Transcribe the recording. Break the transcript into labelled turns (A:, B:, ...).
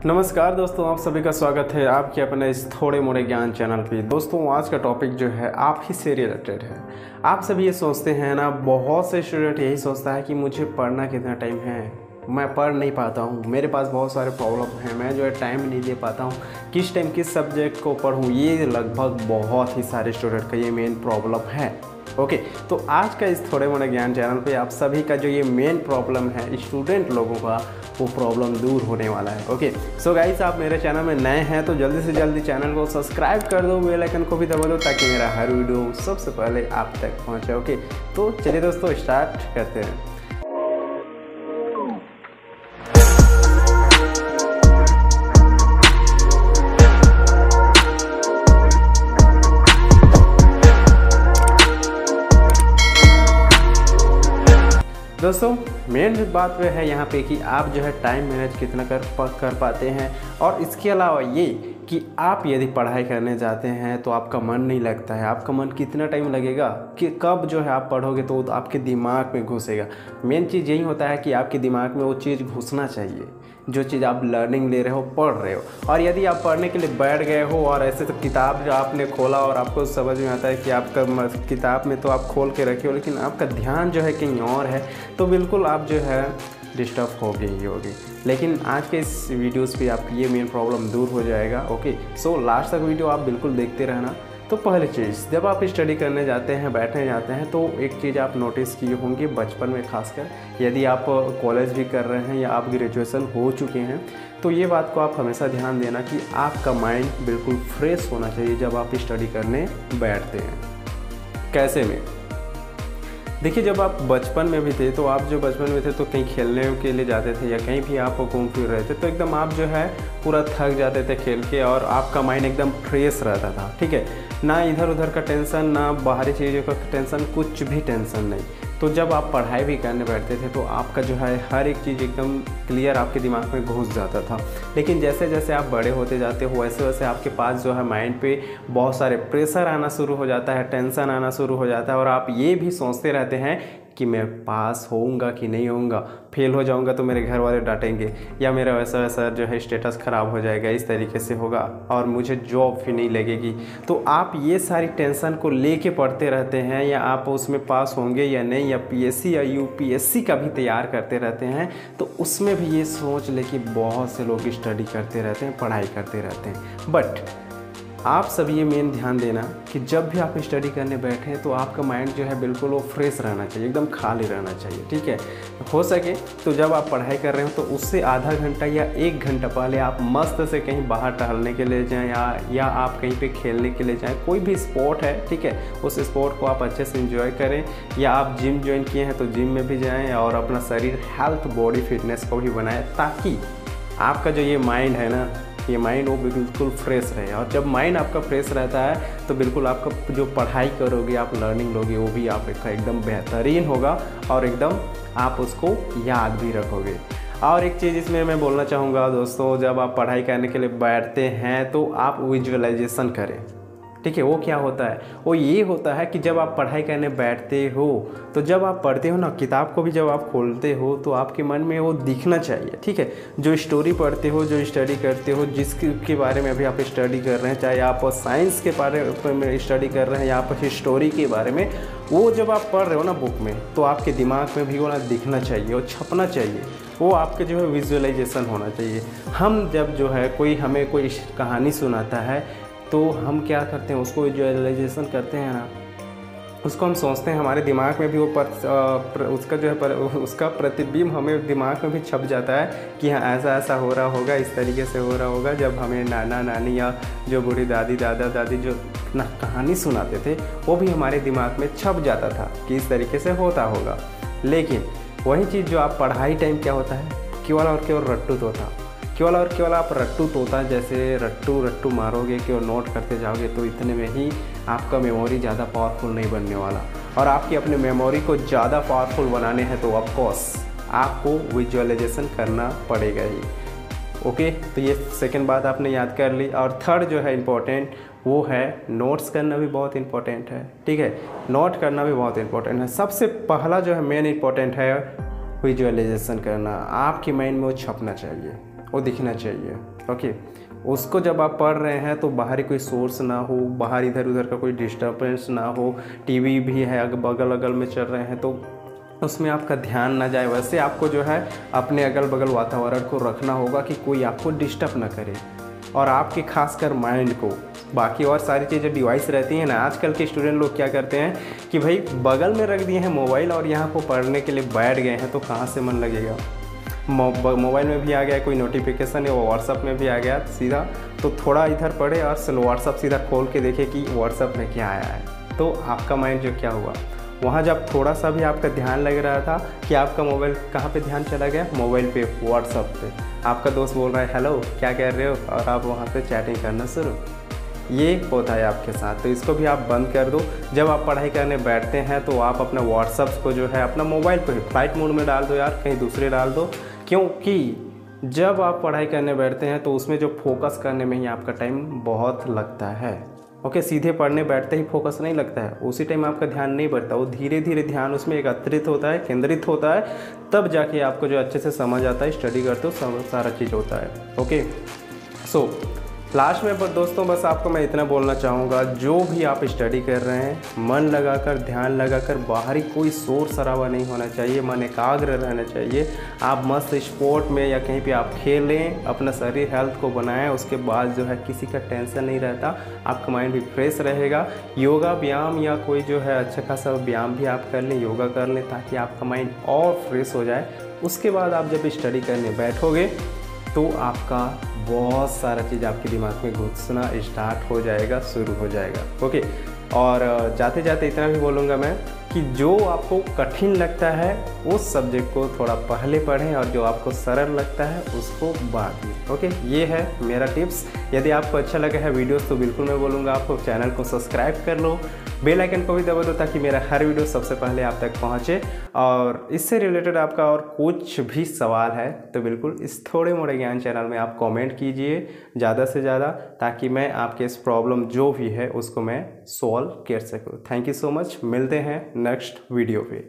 A: नमस्कार दोस्तों, आप सभी का स्वागत है आपके अपने इस थोड़े मोड़े ज्ञान चैनल पे। दोस्तों, आज का टॉपिक जो है आप ही से रिलेटेड है। आप सभी ये सोचते हैं ना, बहुत से स्टूडेंट यही सोचता है कि मुझे पढ़ना कितना टाइम है, मैं पढ़ नहीं पाता हूँ, मेरे पास बहुत सारे प्रॉब्लम हैं, मैं जो है टाइम नहीं दे पाता हूँ, किस टाइम किस सब्जेक्ट को पढ़ूँ। ये लगभग बहुत ही सारे स्टूडेंट का ये मेन प्रॉब्लम है। ओके, तो आज का इस थोड़े मोड़े ज्ञान चैनल पे आप सभी का जो ये मेन प्रॉब्लम है स्टूडेंट लोगों का, वो प्रॉब्लम दूर होने वाला है। ओके, सो गाइस, आप मेरे चैनल में नए हैं तो जल्दी से जल्दी चैनल को सब्सक्राइब कर दो, बेल आइकन को भी दबा दो ताकि मेरा हर वीडियो सबसे पहले आप तक पहुंचे। ओके, तो चलिए दोस्तों स्टार्ट करते हैं। दोस्तों, मेन बात वह है यहाँ पे कि आप जो है टाइम मैनेज कितना कर पाते हैं, और इसके अलावा ये कि आप यदि पढ़ाई करने जाते हैं तो आपका मन नहीं लगता है। आपका मन कितना टाइम लगेगा कि कब जो है आप पढ़ोगे तो आपके दिमाग में घुसेगा। मेन चीज़ यही होता है कि आपके दिमाग में वो चीज़ घुसना चाहिए, जो चीज़ आप लर्निंग ले रहे हो, पढ़ रहे हो। और यदि आप पढ़ने के लिए बैठ गए हो और ऐसे तो किताब जो आपने खोला और आपको समझ में आता है कि आपका किताब में तो आप खोल के रखे हो, लेकिन आपका ध्यान जो है कहीं और है, तो बिल्कुल आप जो है डिस्टर्ब होगी ही होगी। लेकिन आज के इस वीडियोस पे आपकी ये मेन प्रॉब्लम दूर हो जाएगा। ओके, सो लास्ट तक वीडियो आप बिल्कुल देखते रहना। तो पहली चीज़, जब आप स्टडी करने जाते हैं, बैठने जाते हैं, तो एक चीज़ आप नोटिस किए होंगे बचपन में, खासकर यदि आप कॉलेज भी कर रहे हैं या आप ग्रेजुएशन हो चुके हैं, तो ये बात को आप हमेशा ध्यान देना कि आपका माइंड बिल्कुल फ्रेश होना चाहिए जब आप स्टडी करने बैठते हैं। कैसे में? देखिए, जब आप बचपन में भी थे तो आप जो बचपन में थे तो कहीं खेलने के लिए जाते थे या कहीं भी आप घूम फिर रहे थे, तो एकदम आप जो है पूरा थक जाते थे खेल के, और आपका माइंड एकदम फ्रेश रहता था। ठीक है, ना इधर उधर का टेंशन, ना बाहरी चीज़ों का टेंशन, कुछ भी टेंशन नहीं। तो जब आप पढ़ाई भी करने बैठते थे तो आपका जो है हर एक चीज़ एकदम क्लियर आपके दिमाग में घुस जाता था। लेकिन जैसे जैसे आप बड़े होते जाते हो वैसे वैसे आपके पास जो है माइंड पे बहुत सारे प्रेशर आना शुरू हो जाता है, टेंशन आना शुरू हो जाता है, और आप ये भी सोचते रहते हैं कि मैं पास होऊंगा कि नहीं होऊंगा, फेल हो जाऊंगा तो मेरे घर वाले डांटेंगे, या मेरा वैसा वैसा जो है स्टेटस ख़राब हो जाएगा, इस तरीके से होगा और मुझे जॉब भी नहीं लगेगी। तो आप ये सारी टेंशन को लेके पढ़ते रहते हैं, या आप उसमें पास होंगे या नहीं, या पीएससी या यूपीएससी का भी तैयार करते रहते हैं, तो उसमें भी ये सोच ले कि बहुत से लोग स्टडी करते रहते हैं, पढ़ाई करते रहते हैं। बट आप सभी ये मेन ध्यान देना कि जब भी आप स्टडी करने बैठे तो आपका माइंड जो है बिल्कुल वो फ्रेश रहना चाहिए, एकदम खाली रहना चाहिए। ठीक है, हो सके तो जब आप पढ़ाई कर रहे हो तो उससे आधा घंटा या 1 घंटा पहले आप मस्त से कहीं बाहर टहलने के लिए जाएं, या आप कहीं पे खेलने के लिए जाएं। कोई भी स्पोर्ट है, ठीक है, उस स्पोर्ट को आप अच्छे से एंजॉय करें, या आप जिम ज्वाइन किए हैं तो जिम में भी जाएँ और अपना शरीर हेल्थ बॉडी फिटनेस को भी बनाएं, ताकि आपका जो ये माइंड है ना, ये माइंड वो बिल्कुल फ्रेश रहे। और जब माइंड आपका फ्रेश रहता है तो बिल्कुल आपका जो पढ़ाई करोगे, आप लर्निंग लोगे, वो भी आपका एकदम बेहतरीन होगा और एकदम आप उसको याद भी रखोगे। और एक चीज़ इसमें मैं बोलना चाहूँगा दोस्तों, जब आप पढ़ाई करने के लिए बैठते हैं तो आप विजुअलाइजेशन करें। ठीक है, वो क्या होता है? वो ये होता है कि जब आप पढ़ाई करने बैठते हो तो जब आप पढ़ते हो ना, किताब को भी जब आप खोलते हो तो आपके मन में वो दिखना चाहिए। ठीक है, जो स्टोरी पढ़ते हो, जो स्टडी करते हो, जिसके बारे में अभी आप स्टडी कर रहे हैं, चाहे आप साइंस के बारे में स्टडी कर रहे हैं या आप हिस्टोरी के बारे में, वो जब आप पढ़ रहे हो ना बुक में, तो आपके दिमाग में भी वो ना दिखना चाहिए और छपना चाहिए। वो आपके जो है विजुअलाइजेशन होना चाहिए। हम जब जो है हमें कोई कहानी सुनाता है तो हम क्या करते हैं, उसको विजुअलाइजेशन करते हैं ना, उसको हम सोचते हैं, हमारे दिमाग में भी वो उसका जो है उसका प्रतिबिंब हमें दिमाग में भी छप जाता है कि हाँ ऐसा ऐसा हो रहा होगा, इस तरीके से हो रहा होगा। जब हमें नाना नानी या जो बूढ़ी दादी दादा दादी जो ना कहानी सुनाते थे, वो भी हमारे दिमाग में छप जाता था कि इस तरीके से होता होगा। लेकिन वही चीज़ जो आप पढ़ाई टाइम क्या होता है, केवल और केवल रट्टू तोता, केवल और केवल आप रट्टू तोता जैसे रट्टू रट्टू मारोगे, केवल नोट करते जाओगे, तो इतने में ही आपका मेमोरी ज़्यादा पावरफुल नहीं बनने वाला। और आपकी अपने मेमोरी को ज़्यादा पावरफुल बनाने हैं तो ऑफकोर्स आपको विजुअलाइजेशन करना पड़ेगा ही। ओके, तो ये सेकंड बात आपने याद कर ली। और थर्ड जो है इम्पोर्टेंट, वो है नोट्स करना भी बहुत इंपॉर्टेंट है। ठीक है, नोट करना भी बहुत इंपॉर्टेंट है। सबसे पहला जो है मेन इंपॉर्टेंट है विजुअलाइजेशन करना, आपके माइंड में वो छपना चाहिए। वो दिखना चाहिए। ओके, उसको जब आप पढ़ रहे हैं तो बाहरी कोई सोर्स ना हो, बाहर इधर उधर का कोई डिस्टर्बेंस ना हो, टीवी भी है अगर बगल अगल में चल रहे हैं तो उसमें आपका ध्यान ना जाए। वैसे आपको जो है अपने अगल बगल वातावरण को रखना होगा कि कोई आपको डिस्टर्ब ना करे, और आपके खासकर माइंड को। बाकी और सारी चीज़ें डिवाइस रहती हैं ना, आजकल के स्टूडेंट लोग क्या करते हैं कि भाई बगल में रख दिए हैं मोबाइल और यहाँ को पढ़ने के लिए बैठ गए हैं, तो कहाँ से मन लगेगा। मोबाइल में भी आ गया कोई नोटिफिकेशन है, वो व्हाट्सअप में भी आ गया सीधा, तो थोड़ा इधर पढ़े और व्हाट्सअप सीधा खोल के देखे कि व्हाट्सअप में क्या आया है। तो आपका माइंड जो क्या हुआ, वहाँ जब थोड़ा सा भी आपका ध्यान लग रहा था कि आपका मोबाइल कहाँ पे ध्यान चला गया, मोबाइल पे, व्हाट्सअप पे। आपका दोस्त बोल रहा है हेलो क्या कह रहे हो, और आप वहाँ पे चैटिंग करना शुरू। ये होता है आपके साथ, तो इसको भी आप बंद कर दो। जब आप पढ़ाई करने बैठते हैं तो आप अपना व्हाट्सअप को जो है अपना मोबाइल पे फ्लाइट मोड में डाल दो यार, कहीं दूसरे डाल दो, क्योंकि जब आप पढ़ाई करने बैठते हैं तो उसमें जो फोकस करने में ही आपका टाइम बहुत लगता है। ओके, सीधे पढ़ने बैठते ही फोकस नहीं लगता है, उसी टाइम आपका ध्यान नहीं बढ़ता, वो धीरे धीरे ध्यान उसमें एकत्रित होता है, केंद्रित होता है, तब जाके आपको जो अच्छे से समझ आता है, स्टडी करते हो सारा चीज़ होता है। ओके, सो लास्ट में पर दोस्तों बस आपको मैं इतना बोलना चाहूँगा, जो भी आप स्टडी कर रहे हैं मन लगाकर, ध्यान लगाकर, बाहरी कोई शोर शराबा नहीं होना चाहिए, मन एकाग्र रहना चाहिए। आप मस्त स्पोर्ट में या कहीं पे आप खेलें, अपना शरीर हेल्थ को बनाएं, उसके बाद जो है किसी का टेंशन नहीं रहता, आपका माइंड भी फ्रेश रहेगा। योगा व्यायाम या कोई जो है अच्छा खासा व्यायाम भी आप कर लें, योगा कर लें, ताकि आपका माइंड और फ्रेश हो जाए। उसके बाद आप जब स्टडी करने बैठोगे तो आपका बहुत सारा चीज़ आपके दिमाग में घुसना स्टार्ट हो जाएगा, शुरू हो जाएगा। ओके, और जाते जाते इतना भी बोलूँगा मैं कि जो आपको कठिन लगता है उस सब्जेक्ट को थोड़ा पहले पढ़ें, और जो आपको सरल लगता है उसको बाद में। ओके, ये है मेरा टिप्स। यदि आपको अच्छा लगा है वीडियोस तो बिल्कुल मैं बोलूँगा आपको चैनल को सब्सक्राइब कर लो, बेल आइकन को भी दबा दो, ताकि मेरा हर वीडियो सबसे पहले आप तक पहुँचे। और इससे रिलेटेड आपका और कुछ भी सवाल है तो बिल्कुल इस थोड़े मोड़े ज्ञान चैनल में आप कमेंट कीजिए ज़्यादा से ज़्यादा, ताकि मैं आपके इस प्रॉब्लम जो भी है उसको मैं सॉल्व कर सकूँ। थैंक यू सो मच, मिलते हैं नेक्स्ट वीडियो पे।